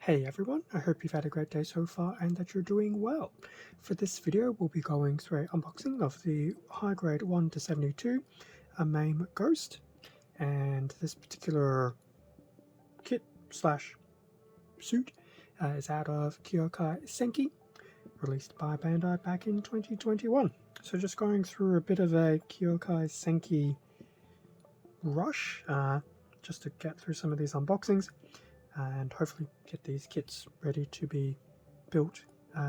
Hey everyone, I hope you've had a great day so far and that you're doing well. For this video, we'll be going through an unboxing of the high grade 1 to 72 Amaim Ghost, and this particular kit slash suit is out of Kyoukai Senki, released by Bandai back in 2021. So just going through a bit of a Kyoukai Senki rush, just to get through some of these unboxings and hopefully get these kits ready to be built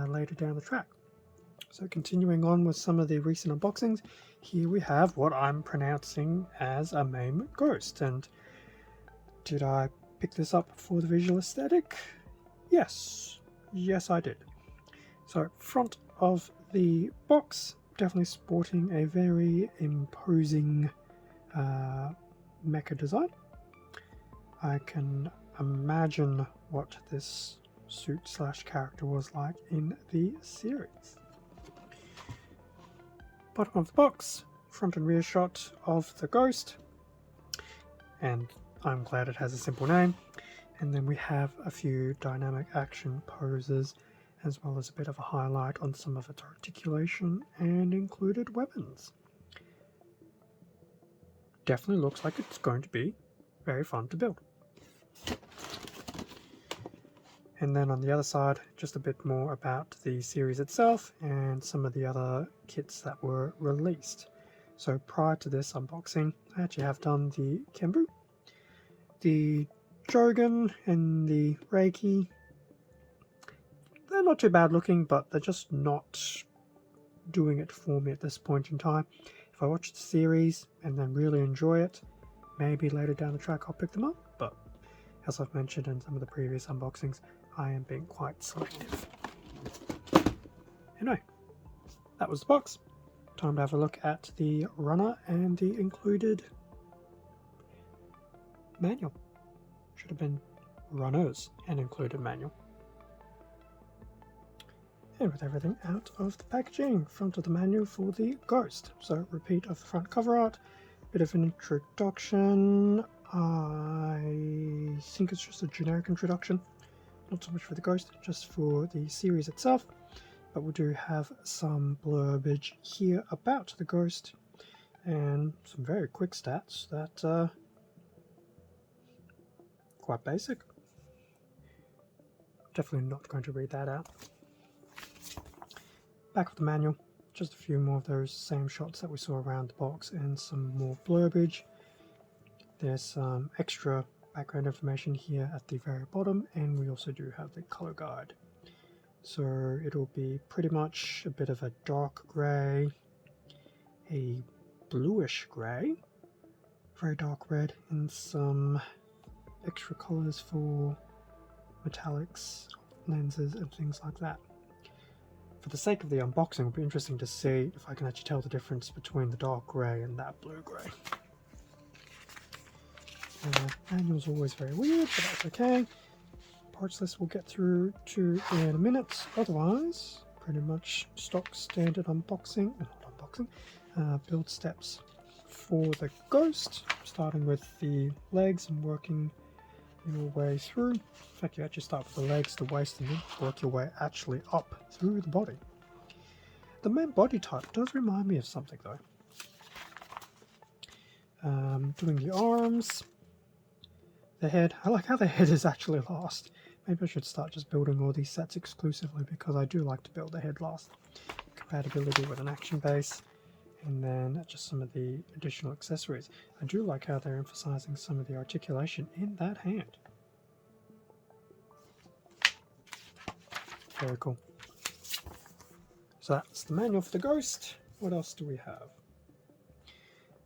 later down the track. So continuing on with some of the recent unboxings, here we have what I'm pronouncing as a Amaim Ghost. And did I pick this up for the visual aesthetic? Yes I did. So front of the box, definitely sporting a very imposing mecha design. I can imagine what this suit slash character was like in the series. Bottom of the box, front and rear shot of the Ghost, and I'm glad it has a simple name. And then we have a few dynamic action poses, as well as a bit of a highlight on some of its articulation and included weapons. Definitely looks like it's going to be very fun to build. And then on the other side, just a bit more about the series itself and some of the other kits that were released. So prior to this unboxing, I actually have done the Kenbu, the Jogan and the Reiki. They're not too bad looking, but they're just not doing it for me at this point in time. If I watch the series and then really enjoy it, maybe later down the track I'll pick them up, but as I've mentioned in some of the previous unboxings, I am being quite selective. Anyway, that was the box. Time to have a look at the runner and the included manual. Should have been runners and included manual. And with everything out of the packaging, front of the manual for the Ghost. So repeat of the front cover art, bit of an introduction. I think it's just a generic introduction. Not so much for the Ghost, just for the series itself. But we do have some blurbage here about the Ghost and some very quick stats that quite basic. Definitely not going to read that out. Back of the manual, just a few more of those same shots that we saw around the box and some more blurbage. There's some extra background information here at the very bottom, and we also do have the color guide. So it'll be pretty much a bit of a dark grey, a bluish grey, very dark red, and some extra colors for metallics, lenses, and things like that. For the sake of the unboxing, it'll be interesting to see if I can actually tell the difference between the dark grey and that blue grey. Manual's always very weird, but that's okay. Parts list we'll get through to in a minute. Otherwise, pretty much stock standard unboxing, build steps for the Ghost, starting with the legs and working your way through. In fact, you actually start with the legs, the waist, and then work your way actually up through the body. The main body type does remind me of something though. Doing the arms, the head. I like how the head is actually last. Maybe I should start just building all these sets exclusively because I do like to build the head last. Compatibility with an action base, and then just some of the additional accessories. I do like how they're emphasizing some of the articulation in that hand. Very cool. So that's the manual for the Ghost. What else do we have?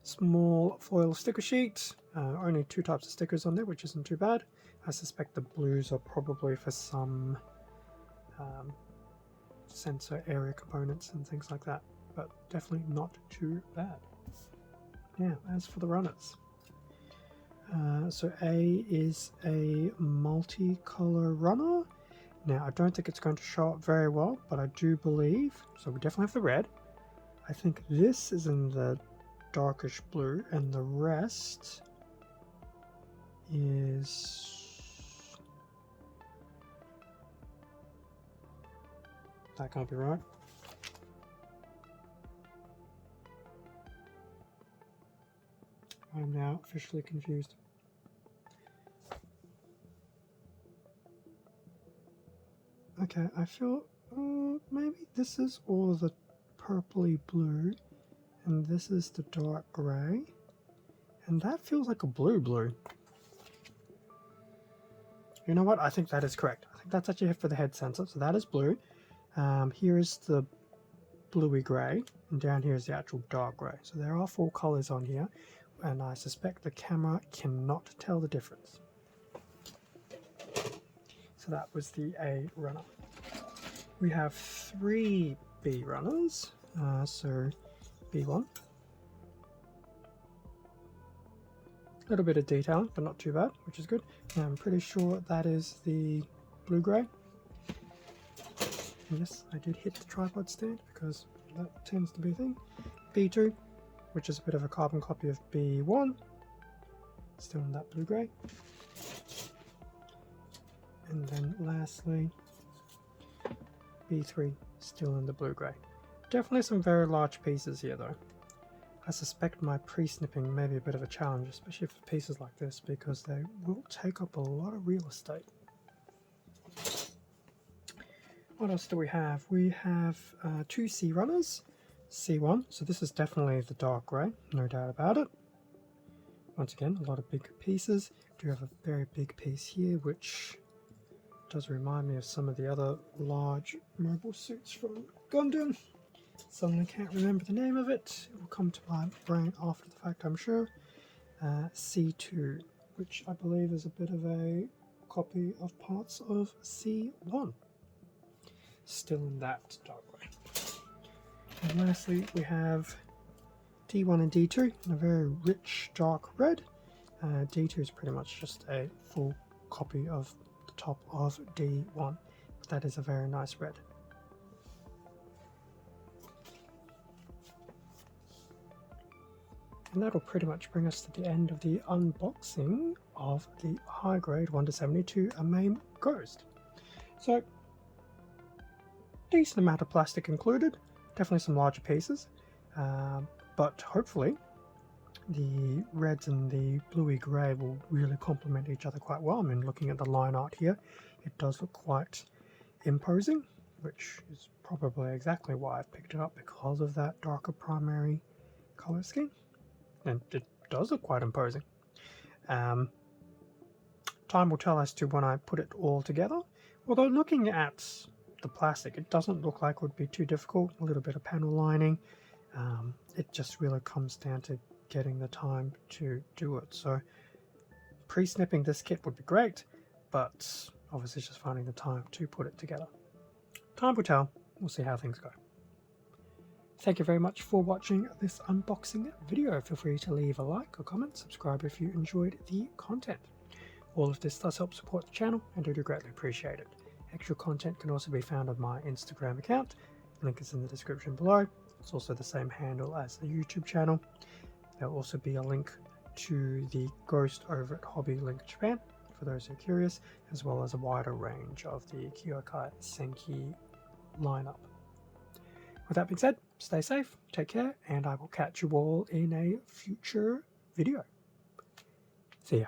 Small foil sticker sheet. Only 2 types of stickers on there, which isn't too bad. I suspect the blues are probably for some sensor area components and things like that, but definitely not too bad. Yeah, as for the runners. So A is a multicolor runner. Now, I don't think it's going to show up very well, but I do believe, so we definitely have the red. I think this is in the darkish blue, and the rest is That can't be right. I'm now officially confused. Okay, I feel maybe this is all the purpley blue, and this is the dark grey, and that feels like a blue. You know what? I think that is correct. I think that's actually for the head sensor, so that is blue. Here is the bluey grey, and down here is the actual dark grey. So there are 4 colours on here, and I suspect the camera cannot tell the difference. So that was the A runner. We have 3 B runners, so B1. A little bit of detailing, but not too bad, which is good. Now, I'm pretty sure that is the blue-grey. Yes, I did hit the tripod stand because that tends to be a thing. B2, which is a bit of a carbon copy of B1, still in that blue-grey. And then lastly, B3, still in the blue-grey. Definitely some very large pieces here though. I suspect my pre-snipping may be a bit of a challenge, especially for pieces like this, because they will take up a lot of real estate. What else do we have? We have 2 C runners, C1, so this is definitely the dark grey, no doubt about it. Once again, a lot of big pieces. We do have a very big piece here, which does remind me of some of the other large mobile suits from Gundam. Suddenly can't remember the name of it. It will come to my brain after the fact, I'm sure. C2, which I believe is a bit of a copy of parts of C1. Still in that dark grey. And lastly, we have D1 and D2 in a very rich dark red. D2 is pretty much just a full copy of the top of D1, but that is a very nice red. And that'll pretty much bring us to the end of the unboxing of the high grade 1-72 Amaim Ghost. So, decent amount of plastic included, definitely some larger pieces, but hopefully the reds and the bluey grey will really complement each other quite well. I mean, looking at the line art here, it does look quite imposing, which is probably exactly why I picked it up, because of that darker primary colour scheme. And it does look quite imposing. Time will tell as to when I put it all together. Although looking at the plastic, it doesn't look like it would be too difficult. A little bit of panel lining. It just really comes down to getting the time to do it. So pre-snipping this kit would be great, but obviously just finding the time to put it together. Time will tell. We'll see how things go. Thank you very much for watching this unboxing video. Feel free to leave a like or comment, subscribe if you enjoyed the content. All of this does help support the channel, and I do greatly appreciate it. Extra content can also be found on my Instagram account. Link is in the description below. It's also the same handle as the YouTube channel. There will also be a link to the Ghost over at Hobby Link Japan, for those who are curious, as well as a wider range of the Kyoukai Senki lineup. With that being said, stay safe, take care, and I will catch you all in a future video. See ya.